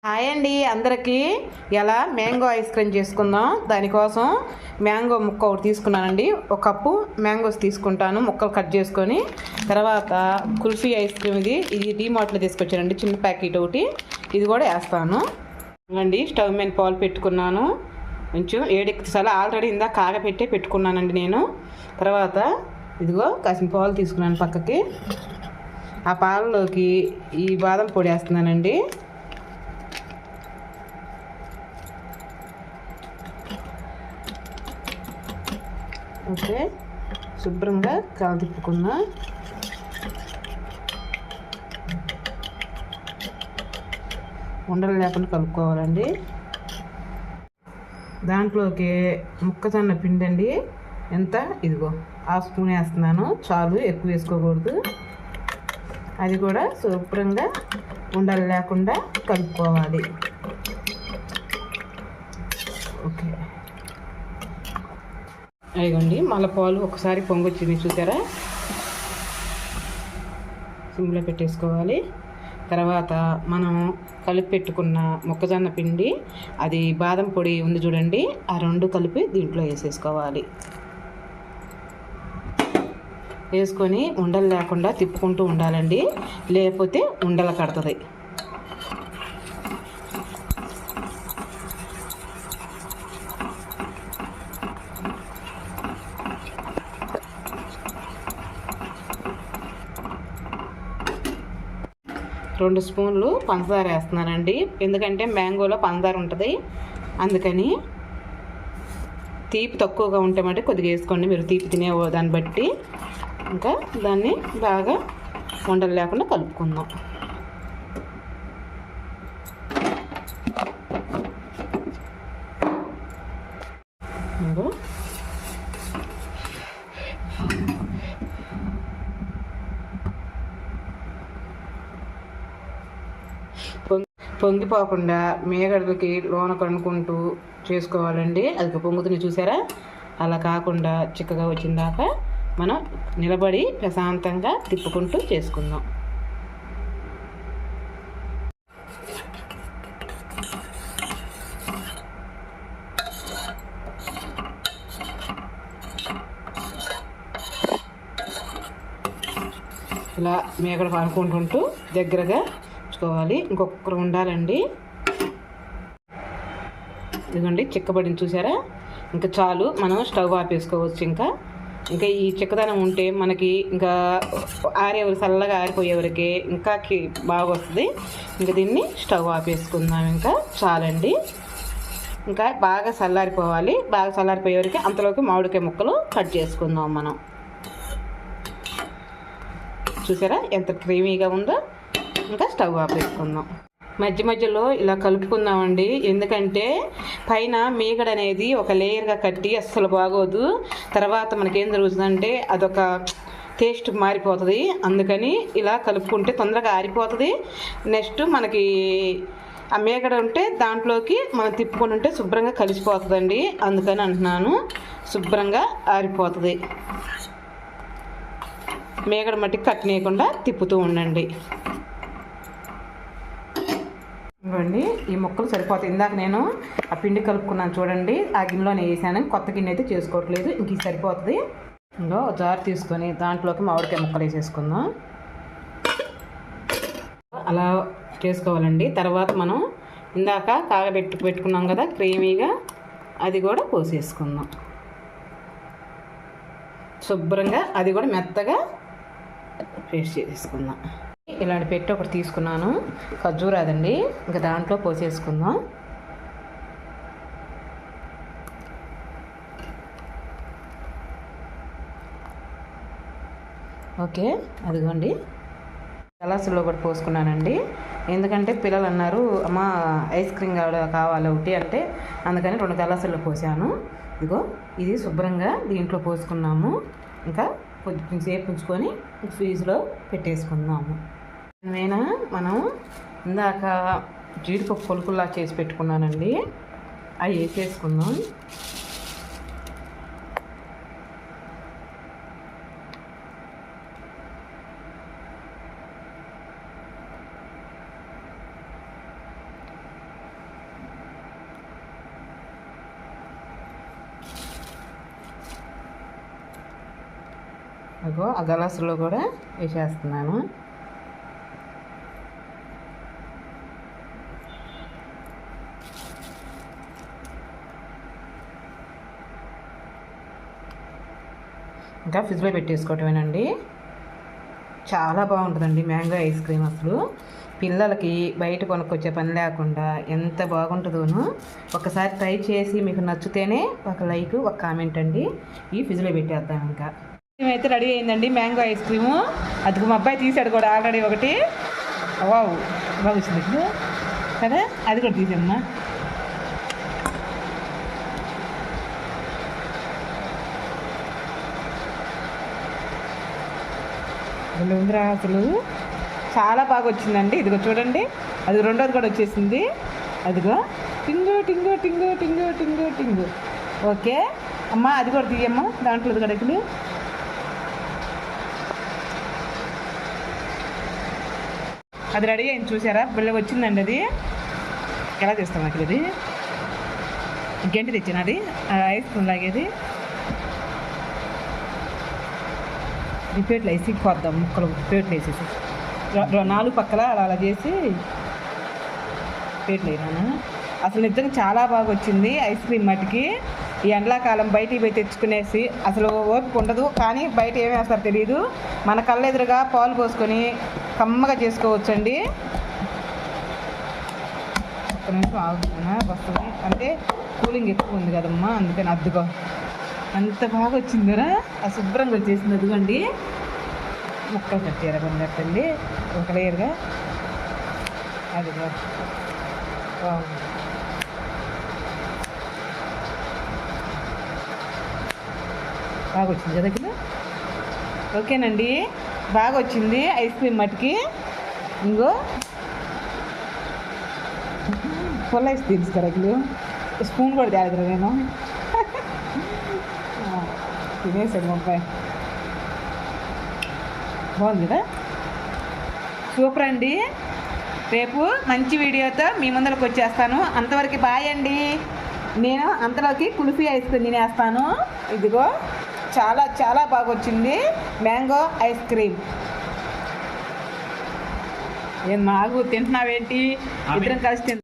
Hi అండి అందరికీ. ఎలా మ్యాంగో ఐస్ క్రీమ్ చేసుకుందాం. దానికోసం మ్యాంగో ముక్క ఒకటి తీసుకున్నానండి. ఒక కప్పు మ్యాంగోస్ తీసుకుంటాను ముక్కలు కట్ చేసుకొని. తర్వాత కుల్ఫీ ఐస్ క్రీమ్ ఇది డీమార్ట్లో తీసుకొచ్చానండి, చిన్న ప్యాకెట్ ఒకటి. ఇది కూడా వేస్తాను అండి. స్టవ్ మీద పాలు పెట్టుకున్నాను, కొంచెం ఏడెక్కుతాల ఆల్రెడీ ఇందాక కాగపెట్టే పెట్టుకున్నానండి నేను. తర్వాత ఇదిగో కాసిన పాలు తీసుకున్నాను పక్కకి. ఆ పాలలోకి ఈ బాదం పొడి వేస్తున్నానండి. ఓకే, శుభ్రంగా తిప్పుకున్నా. ఉండలు లేకుండా కలుపుకోవాలండి. దాంట్లోకి మొక్కజొన్న పిండి అండి. ఎంత ఇదిగో హాఫ్ స్పూన్ వేస్తున్నాను, చాలు, ఎక్కువ వేసుకోకూడదు. అది కూడా శుభ్రంగా ఉండలు లేకుండా కలుపుకోవాలి. ఓకే, అదిగోండి మళ్ళీ పాలు ఒకసారి పొంగొచ్చింది చూసారా. సిమ్లో పెట్టేసుకోవాలి. తర్వాత మనం కలిపి పెట్టుకున్న మొక్కజొన్న పిండి, అది బాదం పొడి ఉంది చూడండి, ఆ రెండు కలిపి దీంట్లో వేసేసుకోవాలి. వేసుకొని ఉండలు లేకుండా తిప్పుకుంటూ ఉండాలండి, లేకపోతే ఉండలు కడుతుంది. రెండు స్పూన్లు పంచదార వేస్తున్నానండి, ఎందుకంటే మ్యాంగోలో పంచదార ఉంటుంది, అందుకని. తీపి తక్కువగా ఉంటే మట్టి కొద్దిగా వేసుకోండి, మీరు తీపి తినే దాన్ని బట్టి. ఇంకా దాన్ని బాగా ఉండలు లేకుండా కలుపుకుందాం. పొంగిపోకుండా మేగడలకి లోన కనుక్కుంటూ చేసుకోవాలండి. అది పొంగుతుంది చూసారా. అలా కాకుండా చిక్కగా వచ్చిందాక మనం నిలబడి ప్రశాంతంగా తిప్పుకుంటూ చేసుకుందాం. ఇలా మేగడ అనుకుంటుంటూ దగ్గరగా ఉంచుకోవాలి. ఇంకొకరు ఉండాలండి. ఇదిగోండి చిక్కబడిని చూసారా. ఇంకా చాలు, మనం స్టవ్ ఆపేసుకోవచ్చు. ఇంకా ఈ చిక్కదనం ఉంటే మనకి ఇంకా చల్లగా ఆరిపోయేవరకే ఇంకా బాగా వస్తుంది. ఇంకా దీన్ని స్టవ్ ఆపేసుకుందాం. ఇంకా చాలండి. ఇంకా బాగా చల్లారిపోవాలి. బాగా చల్లారిపోయేవరకు అంతలోకి మామిడికాయ ముక్కలు కట్ చేసుకుందాం మనం. చూసారా ఎంత క్రీమీగా ఉందో. ఇంకా స్టవ్ ఆపేసుకుందాం. మధ్య మధ్యలో ఇలా కలుపుకుందామండి, ఎందుకంటే పైన మీగడ అనేది ఒక లేయర్గా కట్టి అస్సలు బాగోదు. తర్వాత మనకేం జరుగుతుందంటే అదొక టేస్ట్ మారిపోతుంది. అందుకని ఇలా కలుపుకుంటే తొందరగా ఆరిపోతుంది. నెక్స్ట్ మనకి ఆ మేగడ ఉంటే దాంట్లోకి మనం తిప్పుకొని ఉంటే శుభ్రంగా కలిసిపోతుందండి. అందుకని అంటున్నాను, శుభ్రంగా ఆరిపోతుంది. మేగడ మట్టికి కట్టనీయకుండా తిప్పుతూ ఉండండి. ఇవ్వండి, ఈ ముక్కలు సరిపోతాయి. ఇందాక నేను ఆ పిండి కలుపుకున్నాను చూడండి, ఆ గిన్నెలోనే వేసాను. కొత్త గిన్నె అయితే చేసుకోవట్లేదు, ఇంక ఇది సరిపోతుంది. ఇంకో జార్ తీసుకొని దాంట్లోకి మామిడికాయ ముక్కలు వేసేసుకుందాం. అలా చేసుకోవాలండి. తర్వాత మనం ఇందాక పెట్టుకున్నాం కదా క్రీమీగా, అది కూడా పోసేసుకుందాం శుభ్రంగా. అది కూడా మెత్తగా పేస్ట్ చేసుకుందాం. ఇలాంటి పెట్టి ఒకటి తీసుకున్నాను, ఖర్జూరాదండి. ఇంకా దాంట్లో పోసేసుకుందాం. ఓకే, అదిగోండి గ్లాసులో కూడా పోసుకున్నానండి. ఎందుకంటే పిల్లలు అన్నారు, అమ్మ ఐస్ క్రీమ్ కావాలి ఒకటి అంటే, అందుకని 2 గ్లాసుల్లో పోసాను. ఇదిగో ఇది శుభ్రంగా దీంట్లో పోసుకున్నాము. ఇంకా కొంచెం సేపు ఉంచుకొని ఫ్రీజ్లో పెట్టేసుకుందాము. మనం ఇందాక జీడిపప్పు పొలుకుల్లా చేసి పెట్టుకున్నానండి, అవి వేసేసుకుందాం. అగో ఆ గలాసులో కూడా వేసేస్తున్నాను. ఇంకా ఫ్రిడ్జ్లో పెట్టేసుకోవటమేనండి. చాలా బాగుంటుందండి మ్యాంగో ఐస్ క్రీమ్. అసలు పిల్లలకి బయట కొనుక్కొచ్చే పని లేకుండా ఎంత బాగుంటుందోను. ఒకసారి ట్రై చేసి మీకు నచ్చితేనే ఒక లైక్, ఒక కామెంట్ అండి. ఈ ఫ్రిడ్జ్లో పెట్టేద్దాం. ఇంకా అయితే రెడీ అయిందండి మ్యాంగో ఐస్ క్రీము. అది మా అబ్బాయి తీసాడు కూడా ఆల్రెడీ ఒకటి. వావ్, బాగా వచ్చింది కదా. అది కూడా తీసామ్మా. ఉందిరా అసలు చాలా బాగా వచ్చిందండి. ఇదిగో చూడండి, అది రెండోది కూడా వచ్చేసింది. అదిగో టింగు టింగు టింగు టింగు టింగు టింగు. ఓకే అమ్మ, అది కూడా తీయమ్మా. దాంట్లో గడకులు అది రెడీ అయింది చూసారా, బిళ్ళ వచ్చిందండి. అది ఎలా చేస్తాం అక్కడ? అది గంటి తెచ్చినది ఐస్ క్రీమ్ లాగేది. ప్లేట్లు వేసి కొద్దాం, ముక్కలు ప్లేట్లు వేసేసి 4 పక్కల అలా చేసి ప్లేట్లు వేయనా. అసలు నిజంగా చాలా బాగా వచ్చింది ఐస్ క్రీమ్ మటుకి. ఈ ఎండాకాలం బయటికి పోయి తెచ్చుకునేసి అసలు ఓపిక ఉండదు. కానీ బయట ఏమి వేస్తారో తెలియదు. మన కళ్ళెదురుగా పాలు పోసుకొని కమ్మగా చేసుకోవచ్చండి. ఒక్క నిమిషం ఆగుతున్నా, వస్తుంది అంటే కూలింగ్ ఎక్కువ ఉంది కదమ్మా, అందుకని అద్దుకో. అంత బాగా వచ్చిందిరా, ఆ శుభ్రంగా వచ్చేసింది. అదిగోండి ముక్కలు కట్టారా బందట్టండి ఒక లేయర్గా. అదిగో బాగా వచ్చింది కదా ఇక్కడ. ఓకేనండి, బాగా వచ్చింది ఐస్ క్రీమ్ మటుకి. ఇంకో ఫుల్ ఐస్ తీసుకోరా ఇక్కడ. స్పూన్ కూడా తేగరా నేను. తినేసాడు మా అబ్బాయి. బాగుంది కదా, సూపర్ అండి. రేపు మంచి వీడియోతో మీ ముందరకు వచ్చేస్తాను. అంతవరకు బాయ్ అండి. నేను అంతలోకి కుల్ఫీ ఐస్ క్రీమ్ తినేస్తాను. ఇదిగో చాలా చాలా బాగా వచ్చింది మ్యాంగో ఐస్ క్రీమ్. ఏం మాకు తింటున్నావేంటి? ఇద్దరం కలిసి